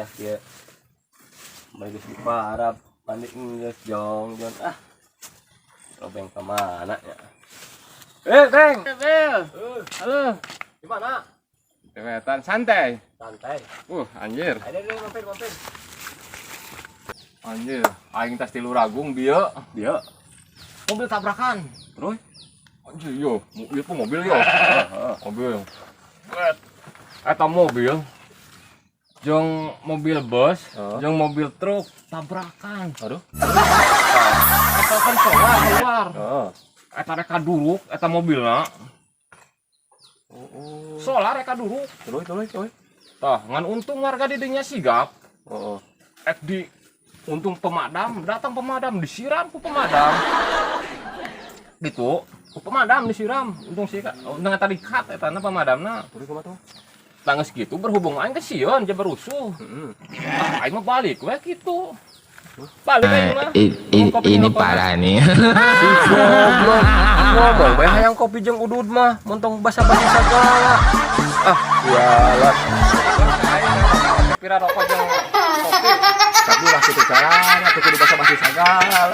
dah dia. Bagi si parap panik geus jong Robeng ke mana ya? Beng. Halo. Di mana? Dewetan santai. Santai. Anjir. Ada mampir. Anjir, aing tas tilu ragung dia. Mobil tabrakan. Terus? Anjir yo, mobil yo. Mobil. Eta mobil jeung mobil bus, jeung mobil truk tabrakan. Aduh. Eta kan keluar. Oh. Eta reka duruk, eta mobilna. Solar reka duruk. Terus. Tah, ngan untung warga di dinya sigap. Oh. Di untung pemadam, datang pemadam disiram ku pemadam. Gitu, ku pemadam disiram. Untung sih dengan tadi kat eta na pemadamna. Terus kumaha tuh? Tangis gitu berhubung aing ke sieun jabar rusuh. Aing mah balik we kitu. Balik aing mah. Ini parah nih. Goblok. Ngomong bae hayang kopi jeung udud mah, montong basa-basi sagala. Sialan. Pira rokok jeung kopi. Tapi lah kitu carana, kudu basa-basi sagala.